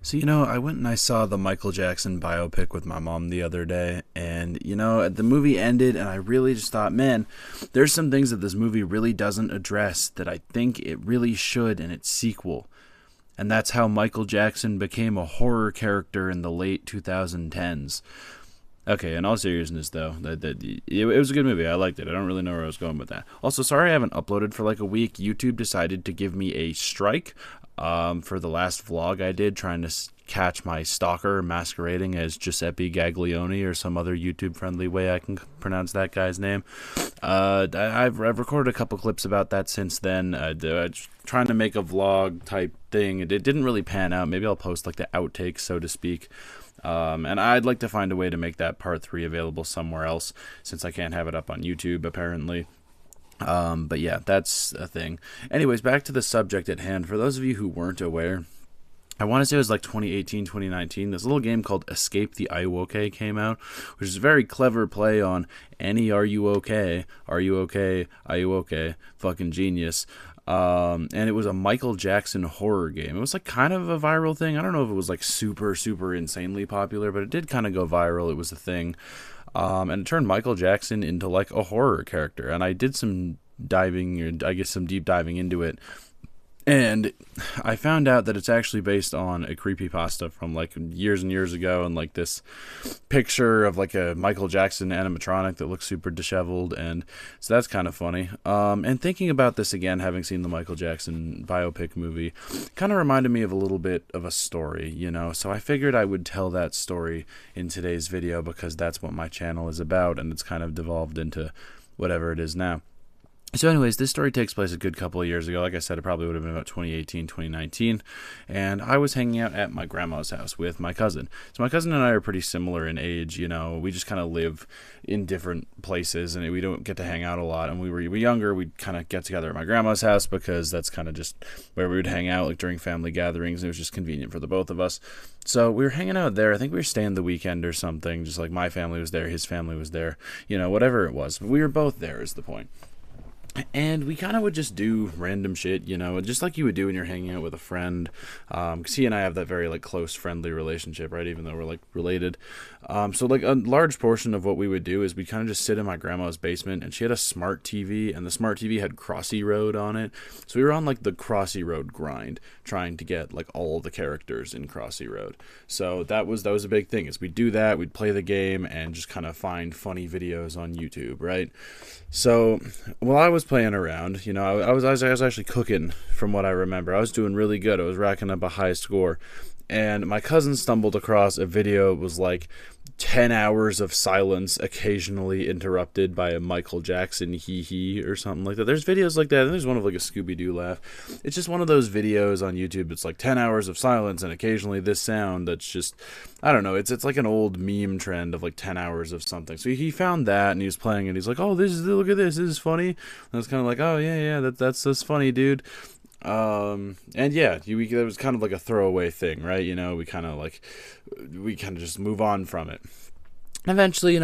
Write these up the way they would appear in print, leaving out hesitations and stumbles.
So, I went and I saw the Michael Jackson biopic with my mom the other day, and, the movie ended, and I really just thought, man, there's some things that this movie really doesn't address that I think it really should in its sequel. And that's how Michael Jackson became a horror character in the late 2010s. Okay, in all seriousness, though, it was a good movie. I liked it. I don't really know where I was going with that. Also, sorry I haven't uploaded for like a week. YouTube decided to give me a strike for the last vlog I did, trying to catch my stalker masquerading as Giuseppe Gaglione or some other YouTube-friendly way I can pronounce that guy's name. I've recorded a couple clips about that since then. Trying to make a vlog type thing. It didn't really pan out. Maybe I'll post like the outtakes, so to speak. And I'd like to find a way to make that part 3 available somewhere else, since I can't have it up on YouTube, apparently. But yeah, that's a thing. Anyways, back to the subject at hand. For those of you who weren't aware, I want to say it was like 2018, 2019. This little game called Escape The Ayuwoki came out, which is a very clever play on Annie, are you okay? Are you okay? Are you okay? Fucking genius. And it was a Michael Jackson horror game. It was like kind of a viral thing. I don't know if it was like super, super insanely popular, but it did kind of go viral. It was a thing. And it turned Michael Jackson into like a horror character. And I did some diving, or I guess some deep diving into it. And I found out that it's actually based on a creepypasta from like years and years ago, and like this picture of like a Michael Jackson animatronic that looks super disheveled, and so that's kind of funny. And thinking about this again, having seen the Michael Jackson biopic movie, kind of reminded me of a little bit of a story, so I figured I would tell that story in today's video because that's what my channel is about, and it's kind of devolved into whatever it is now. So anyways, this story takes place a good couple of years ago. Like I said, it probably would have been about 2018, 2019. And I was hanging out at my grandma's house with my cousin. So my cousin and I are pretty similar in age. We just kind of live in different places and we don't get to hang out a lot. And we were younger, we'd kind of get together at my grandma's house because that's kind of just where we would hang out, like during family gatherings. It was just convenient for the both of us. So we were hanging out there. I think we were staying the weekend or something. Just like my family was there, his family was there, whatever it was. But we were both there is the point. And we kind of would just do random shit, just like you would do when you're hanging out with a friend. Because he and I have that very, like, close, friendly relationship, right? Even though we're, like, related. So, like, a large portion of what we would do is we kind of just sit in my grandma's basement. And she had a smart TV. And the smart TV had Crossy Road on it. So we were on, like, the Crossy Road grind. Trying to get, like, all the characters in Crossy Road. So that was a big thing. Is we'd do that. We'd play the game. And just kind of find funny videos on YouTube, right? So while I was playing around, I was actually cooking from what I remember. I was doing really good. I was racking up a high score. And my cousin stumbled across a video. It was like 10 hours of silence, occasionally interrupted by a Michael Jackson hee-hee or something like that. There's videos like that, and there's one of like a Scooby-Doo laugh. It's just one of those videos on YouTube. It's like 10 hours of silence and occasionally this sound that's just, I don't know, it's like an old meme trend of like 10 hours of something. So he found that, and he was playing it. He's like, oh, look at this is funny. And I was kind of like, oh, yeah, that's funny, dude. And yeah, that was kind of like a throwaway thing, right? We kind of just move on from it. Eventually,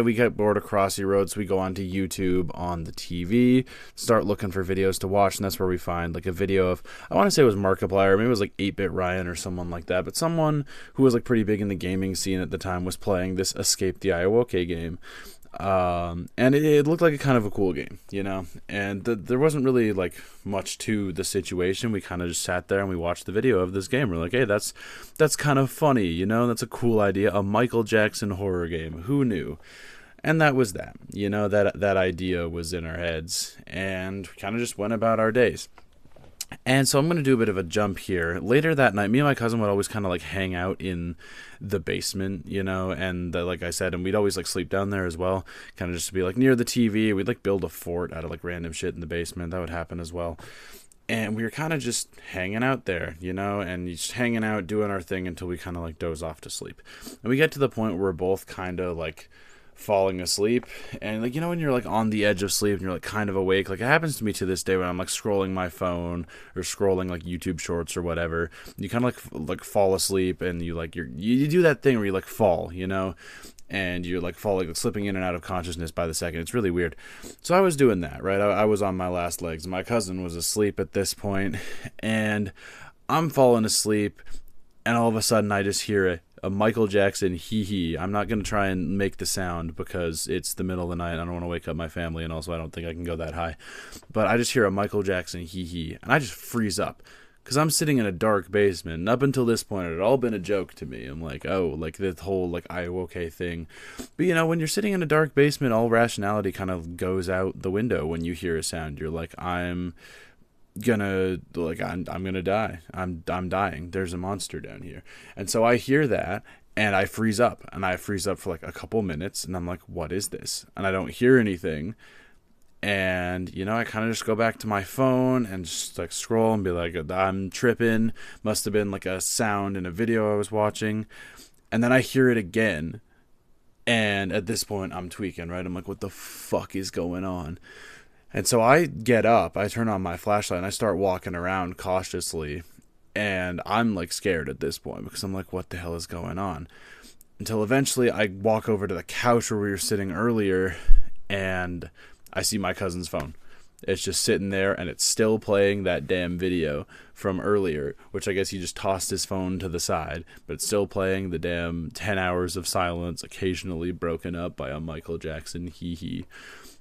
we get bored of Crossy Road, so we go onto YouTube on the TV, start looking for videos to watch, and that's where we find like a video of, I want to say it was Markiplier, maybe it was like 8-Bit Ryan or someone like that, but someone who was like pretty big in the gaming scene at the time was playing this Escape The Ayuwoki game. And it looked like a kind of a cool game, and there wasn't really like much to the situation. We kind of just sat there and we watched the video of this game. We're like, hey, that's kind of funny, that's a cool idea, a Michael Jackson horror game. Who knew? And that was that, that idea was in our heads, and we kind of just went about our days. And so I'm going to do a bit of a jump here. Later that night, me and my cousin would always kind of like hang out in the basement, and like I said, and we'd always like sleep down there as well, kind of just to be like near the TV. We'd like build a fort out of like random shit in the basement. That would happen as well. And we were kind of just hanging out there, and just hanging out, doing our thing until we kind of like doze off to sleep. And we get to the point where we're both kind of like falling asleep, and like when you're like on the edge of sleep and you're like kind of awake, like it happens to me to this day when I'm like scrolling my phone or scrolling like YouTube shorts or whatever. You kind of like fall asleep, and you do that thing where you like fall, and you're like falling, like, slipping in and out of consciousness by the second. It's really weird. So I was doing that, right? I was on my last legs. My cousin was asleep at this point, and I'm falling asleep. and all of a sudden I just hear a Michael Jackson hee hee. I'm not going to try and make the sound because it's the middle of the night. I don't want to wake up my family, and also I don't think I can go that high. But I just hear a Michael Jackson hee hee, and I just freeze up. Because I'm sitting in a dark basement, and up until this point, it had all been a joke to me. I'm like, oh, like the whole, like, Ayuwoki thing. But, you know, when you're sitting in a dark basement, all rationality kind of goes out the window when you hear a sound. You're like, I'm gonna die. I'm dying. There's a monster down here. And so I hear that, and I freeze up. And I freeze up for, like, a couple minutes, and I'm like, what is this? And I don't hear anything. And, you know, I kind of just go back to my phone and just, like, scroll and be like, I'm tripping. Must have been, like, a sound in a video I was watching. And then I hear it again. And at this point, I'm tweaking, right? I'm like, what the fuck is going on? And so I get up, I turn on my flashlight, and I start walking around cautiously. And I'm, like, scared at this point because I'm like, what the hell is going on? Until eventually I walk over to the couch where we were sitting earlier, and I see my cousin's phone. It's just sitting there, and it's still playing that damn video from earlier, which I guess he just tossed his phone to the side, but it's still playing the damn 10 hours of silence, occasionally broken up by a Michael Jackson hee hee.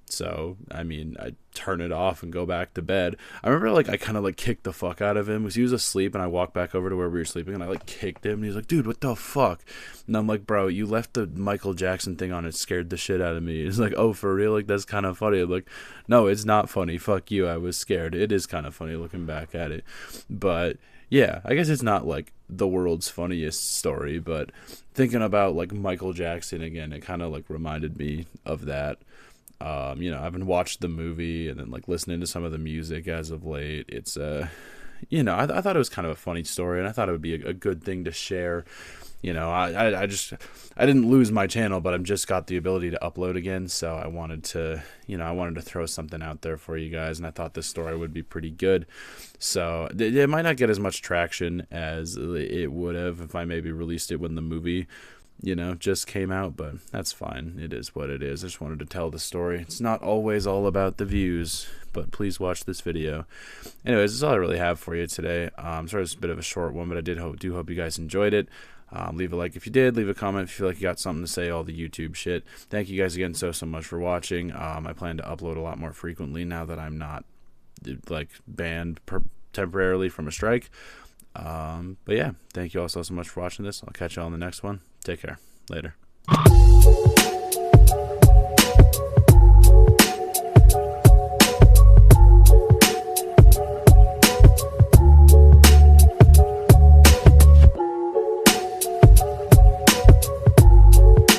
So, I mean, I turn it off and go back to bed. I remember, like, I kind of, like, kicked the fuck out of him because he was asleep, and I walked back over to where we were sleeping, and I, like, kicked him, and he's like, dude, what the fuck? And I'm like, bro, you left the Michael Jackson thing on. It scared the shit out of me. He's like, oh, for real? Like, that's kind of funny. I'm like, no, it's not funny. Fuck you. I was scared. It is kind of funny looking back at it. But yeah, I guess it's not, like, the world's funniest story, but thinking about, like, Michael Jackson again, it kind of, like, reminded me of that. You know, I've been watching the movie and then, like, listening to some of the music as of late. It's, you know, I thought it was kind of a funny story, and I thought it would be a good thing to share. You know, I didn't lose my channel, but I've just got the ability to upload again, so I wanted to throw something out there for you guys, and I thought this story would be pretty good. So it might not get as much traction as it would have if I maybe released it when the movie, you know, just came out, but that's fine. It is what it is. I just wanted to tell the story. It's not always all about the views, but please watch this video. Anyways, that's all I really have for you today. Sorry it's a bit of a short one, but I do hope you guys enjoyed it. Leave a like if you did. Leave a comment if you feel like you got something to say, all the YouTube shit. Thank you guys again so much for watching. I plan to upload a lot more frequently now that I'm not, like, banned temporarily from a strike. But yeah, thank you all so much for watching this. I'll catch you all in the next one. Take care. Later.